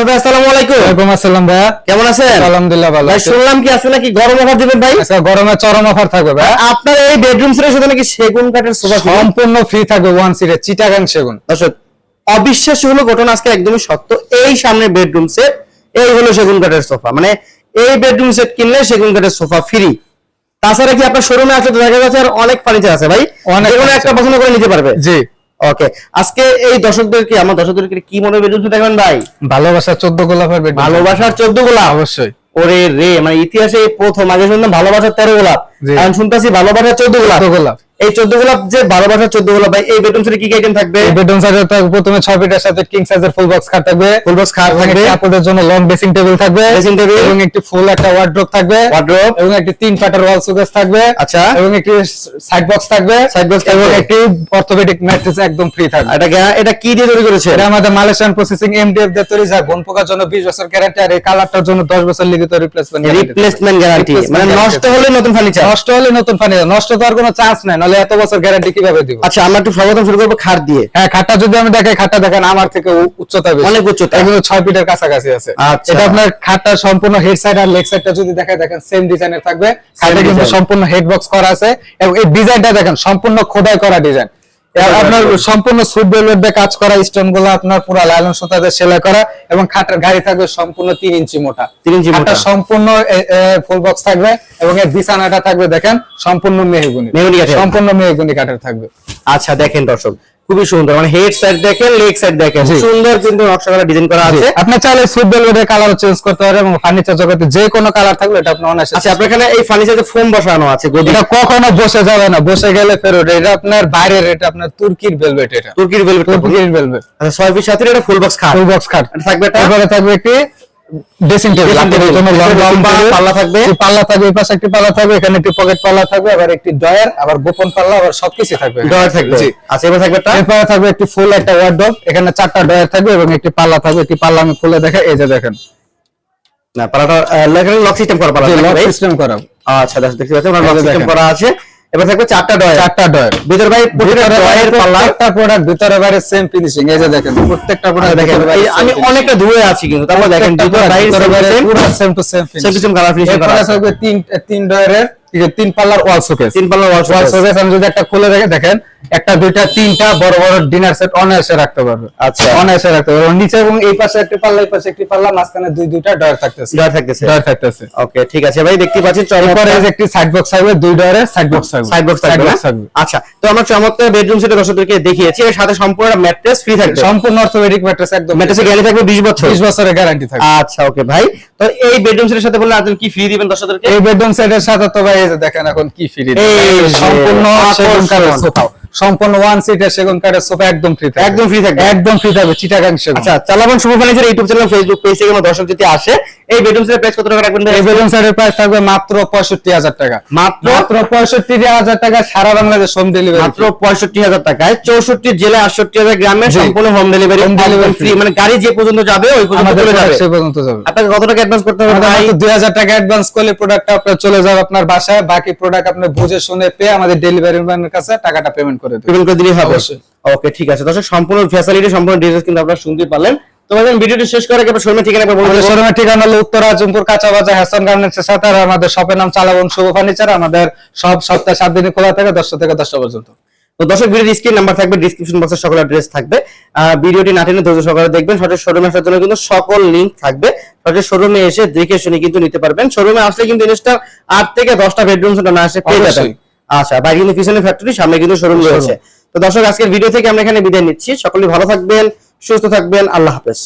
ভাই আসসালামু আলাইকুম। ওয়ালাইকুম আসসালাম ভাই, কেমন আছেন? আলহামদুলিল্লাহ ভালো। ভাই শুনলাম কি আজকে নাকি গরম অফার দিবেন ভাই? আচ্ছা, গরমে চরম অফার থাকবে ভাই। আপনার এই বেডরুম সেটের সাথে নাকি সেগুন কাঠের সোফা সম্পূর্ণ ফ্রি থাকবে, ওয়ান সিটের চিটাগাং সেগুন। দর্শক অবিশ্বাস্য হলো ঘটনা, আজকে একদমই সত্য। এই সামনে বেডরুম সেট, এই হলো সেগুন কাঠের সোফা, মানে এই বেডরুম সেট কিনলে সেগুন কাঠের সোফা ফ্রি। তাছাড়া কি আপনার শোরুমে আসলে দেখা যাচ্ছে আর অনেক ফার্নিচার আছে ভাই, যেকোনো একটা পছন্দ করে নিতে পারবে। জি ওকে, আজকে এই আমার দর্শকদেরকে কি মনে বেডরুম সেট দেখবেন ভাই? ভালোবাসার 14 গোলাপের বেড। ভালোবাসার 14 গোলাপ? অবশ্যই। ওরে রে, মানে ইতিহাসে প্রথম। আগে শুনতাম ভালোবাসার 13 গোলাপ, এখন শুনতাছি ভালোবাসার 14 গোলাপ। এই 14 গোলাপ যে ভালোবাসার 14 গোলাপ ভাই, এই বেডরুম সেটে কি কি আইটেম থাকবে? এই বেডরুম সেটে থাকবে প্রথমে 6 ফিটের সাথে কিং সাইজের ফুল বক্স খাট থাকবে। ফুল বক্স খাট থাকবে, কাপড়ের জন্য লং ড্রেসিং টেবিল থাকবে, ড্রেসিং টেবিল এবং একটি ফুল একটা ওয়ার্ড্রপ থাকবে, এবং একটি 3 পাটার ওয়াল শোকেস থাকবে। আচ্ছা, এবং একটি সাইড বক্স থাকবে, এবং একটি অর্থোপেডিক ম্যাট্রেস একদম ফ্রি থাকবে। এটা কি দিয়ে তৈরি করেছে? এটা আমাদের মালয়েশিয়ান প্রসেসিং এমডিএফ দিয়ে তৈরি, যা বন পোকার জন্য 20 বছর গ্যারান্টি, আর এই কালারটার জন্য 10 বছর লিখিত রিপ্লেসমেন্ট গ্যারান্টি। মানে নষ্ট হলে নতুন ফার্নিচার, নষ্ট তো আর কোনো চান্স নাই, নালে এত বছর গ্যারান্টি কিভাবে দিব? আচ্ছা, আমরা একটু সর্বপ্রথম শুরু করব খাট দিয়ে। হ্যাঁ, খাটটা যদি আমি দেখাই, খাটটা দেখেন আমার থেকে উচ্চতা বেশি, অনেক উচ্চতা, এগুলো 6 ফিটের কাছাকাছি আছে। আচ্ছা, এটা আপনার খাটটা সম্পূর্ণ হেড সাইড আর লেগ সাইডটা যদি দেখাই, দেখেন সেম ডিজাইনের থাকবে। খাটে কিন্তু সম্পূর্ণ হেড বক্স করা আছে, এবং এই ডিজাইনটা দেখেন সম্পূর্ণ খোদাই করা ডিজাইন। আপনার সম্পূর্ণ সুট ভেলভেট দিয়ে কাজ করা, স্টোন গুলো আপনার পুরো লাইলন সুতা দিয়ে সেলাই করা, এবং খাটের গাড়ি থাকবে সম্পূর্ণ 3 ইঞ্চি মোটা। 3 ইঞ্চি মোটা সম্পূর্ণ ফুল বক্স থাকবে, এবং এর বিছানাটা থাকবে দেখেন সম্পূর্ণ মেহগনি কাঠের, সম্পূর্ণ মেহগনি কাঠের থাকবে। আচ্ছা দেখেন দর্শক, খুবই সুন্দর, মানে হেড সাইড দেখেন, লেগ সাইড দেখেন, সুন্দর কিন্তু নকশা করা ডিজাইন করা আছে। আপনি চাইলে সুট ভেলভেটের কালার চেঞ্জ করতে পারেন, এবং ফার্নিচার জগতে যে কোনো কালার থাকবে এটা আপনি অনায়াসে। আচ্ছা, আপনার এখানে এই ফার্নিচারে ফোম বসানো আছে, এটা কখনো বসে যাবে না, বসে গেলে ফেরত। এটা আপনার বাইরের, এটা আপনার তুর্কির ভেলভেট, এটা তুর্কির ভেলভেট। আচ্ছা, 6 ফিট সাথে এটা ফুল বক্স খাট, থাকবে। তারপরে থাকবে একটি ড্রেসিং টেবিল, জন্য লম্বা পাল্লা থাকবে, পাল্লা থাকবে, এই পাশে একটি পাল্লা থাকবে, এখানে একটি পকেট পাল্লা থাকবে, আবার একটি ডয়ার, আবার গোপন পাল্লা, আবার সবকিছু থাকবে, ডয়ার থাকবে। আচ্ছা, এবার থাকবে এরপরে থাকবে একটি ফুল একটা ওয়ার্ডরোব, এখানে 4টা ডয়ার থাকবে, এবং একটি পাল্লা থাকবে। একটি পাল্লা আমি খুলে দেখাই, এই যে দেখেন, না পাল্লাটা লক সিস্টেম করা পাল্লা, লক সিস্টেম করা। আচ্ছা দেখতে পাচ্ছেন লক সিস্টেম করা আছে। এবার থাকবে 4টা ডয়ার, ভিতর ভাই প্রত্যেকটা ডয়ারের পাল্লা, একটা প্রোডাক্ট ভিতরে বাইরে সেম ফিনিশিং। এই যে দেখেন, প্রত্যেকটা প্রোডাক্ট দেখেন, আমি অনেকটা ধুয়ে আছি কিন্তু তারপর দেখেন ভিতর বাইরে পুরো same to same colour finishing করা আছে। থাকবে 3 ডয়ারের 3 পাল্লার ওয়াল শোকেস, 3 পাল্লার ওয়াল শোকেস। আমি যদি একটা খুলে রেখে দেখেন, একটা দুইটা তিনটা বড় বড় ডিনার সেট অনায়াসে রাখতে পারবে। আচ্ছা, অনায়াসে রাখতে পারবে। নিচে এবং এই পাশে একটা পাল্লা, এই পাশে একটি পাল্লা, মাঝখানে দুইটা ডয়ার থাকতেছে। ওকে ঠিক আছে ভাই, দেখতে পাচ্ছেন চমৎকার এই যে একটি সাইড বক্স থাকবে, 2 ডয়ারের সাইড বক্স থাকবে। আচ্ছা, তো আমরা চমৎকার বেডরুম সেটে দর্শকদেরকে দেখিয়েছি, এর সাথে সম্পূর্ণ ম্যাট্রেস ফ্রি থাকবে, সম্পূর্ণ অর্থোপেডিক ম্যাট্রেস একদম। ম্যাট্রেসে গ্যারান্টি থাকবে 20 বছরের গ্যারান্টি থাকবে। আচ্ছা ওকে ভাই, তো এই বেডরুম সেটের সাথে বললে আপনি কি ফ্রি দিবেন দর্শকদেরকে? এই বেডরুম সেটের সাথে তো ভাই এই যে দেখেন এখন কি ফ্রি দিবেন, সম্পূর্ণ সেগুন কাঠের সোফা, সম্পূর্ণ 1 সিটের সেগুন কাঠের সোফা একদম ফ্রি থাকবে, একদম ফ্রি থাকবে চিটাগাং সেগুন। আচ্ছা, চালাবন Shuvo furniture YouTube channel, Facebook page থেকে দর্শক যদি আসে, এই বেডরুম সেটের প্রাইস কত টাকা রাখবেন? এই বেডরুম সেটের প্রাইস থাকবে মাত্র 65,000 টাকা, মাত্র 65,000 টাকা, সারা বাংলাদেশ হোম ডেলিভারি, মাত্র 65,000 টাকায় 64 জেলায় 68,000 গ্রামে সম্পূর্ণ হোম ডেলিভারি ফ্রি, মানে গাড়ি যে পর্যন্ত যাবে ওই পর্যন্ত চলে যাবে, সেই পর্যন্ত যাবে। আপনাকে কত টাকা অ্যাডভান্স করতে হবে? ভাই 2000 টাকা অ্যাডভান্স করলে প্রোডাক্টটা আপনার চলে যাবে আপনার বাসায়, বাকি প্রোডাক্ট আপনি বুঝে শুনে পেয়ে আমাদের ডেলিভারি ম্যানের কাছে টাকাটা পেমেন্ট করে দিলেই হবে। ওকে ঠিক আছে দর্শক, সম্পূর্ণ ফ্যাসিলিটি, সম্পূর্ণ ডিটেইলস কিন্তু আপনারা শুনতে পারলেন। তো ভাই ভিডিওটি শেষ করে একবার শোরুমের ঠিকানা বলুন। আমাদের শোরুমের ঠিকানা হলো উত্তর আজমপুর কাঁচা বাজার হাসান গার্মেন্টসের সাথে, আর আমাদের শপের নাম চালাবন শুভ ফার্নিচার। আমাদের সব সপ্তাহে 7 দিন খোলা থাকে, 10টা থেকে 10টা পর্যন্ত। তো দর্শক ভিডিওর স্ক্রিন নাম্বার থাকবে, ডেসক্রিপশন বক্সে সকল অ্যাড্রেস থাকবে। ভিডিওটি না টেনে ধৈর্য সহকারে দেখবেন। সঠিক শোরুমে আসার জন্য কিন্তু সকল লিংক থাকবে, সঠিক শোরুমে এসে দেখে শুনে কিন্তু নিতে পারবেন। শোরুমে আসলে কিন্তু জিনিসটা 8 থেকে 10টা বেডরুম সেট না আসে পেয়ে যাবেন। আচ্ছা, বাইরে কিন্তু পিছনে ফ্যাক্টরি, সামনে কিন্তু শোরুম রয়েছে। তো দর্শক আজকের ভিডিও থেকে আমরা এখানে বিদায় নিচ্ছি। সকলেই ভালো থাকবেন, সুস্থ থাকবেন, আল্লাহ হাফেজ।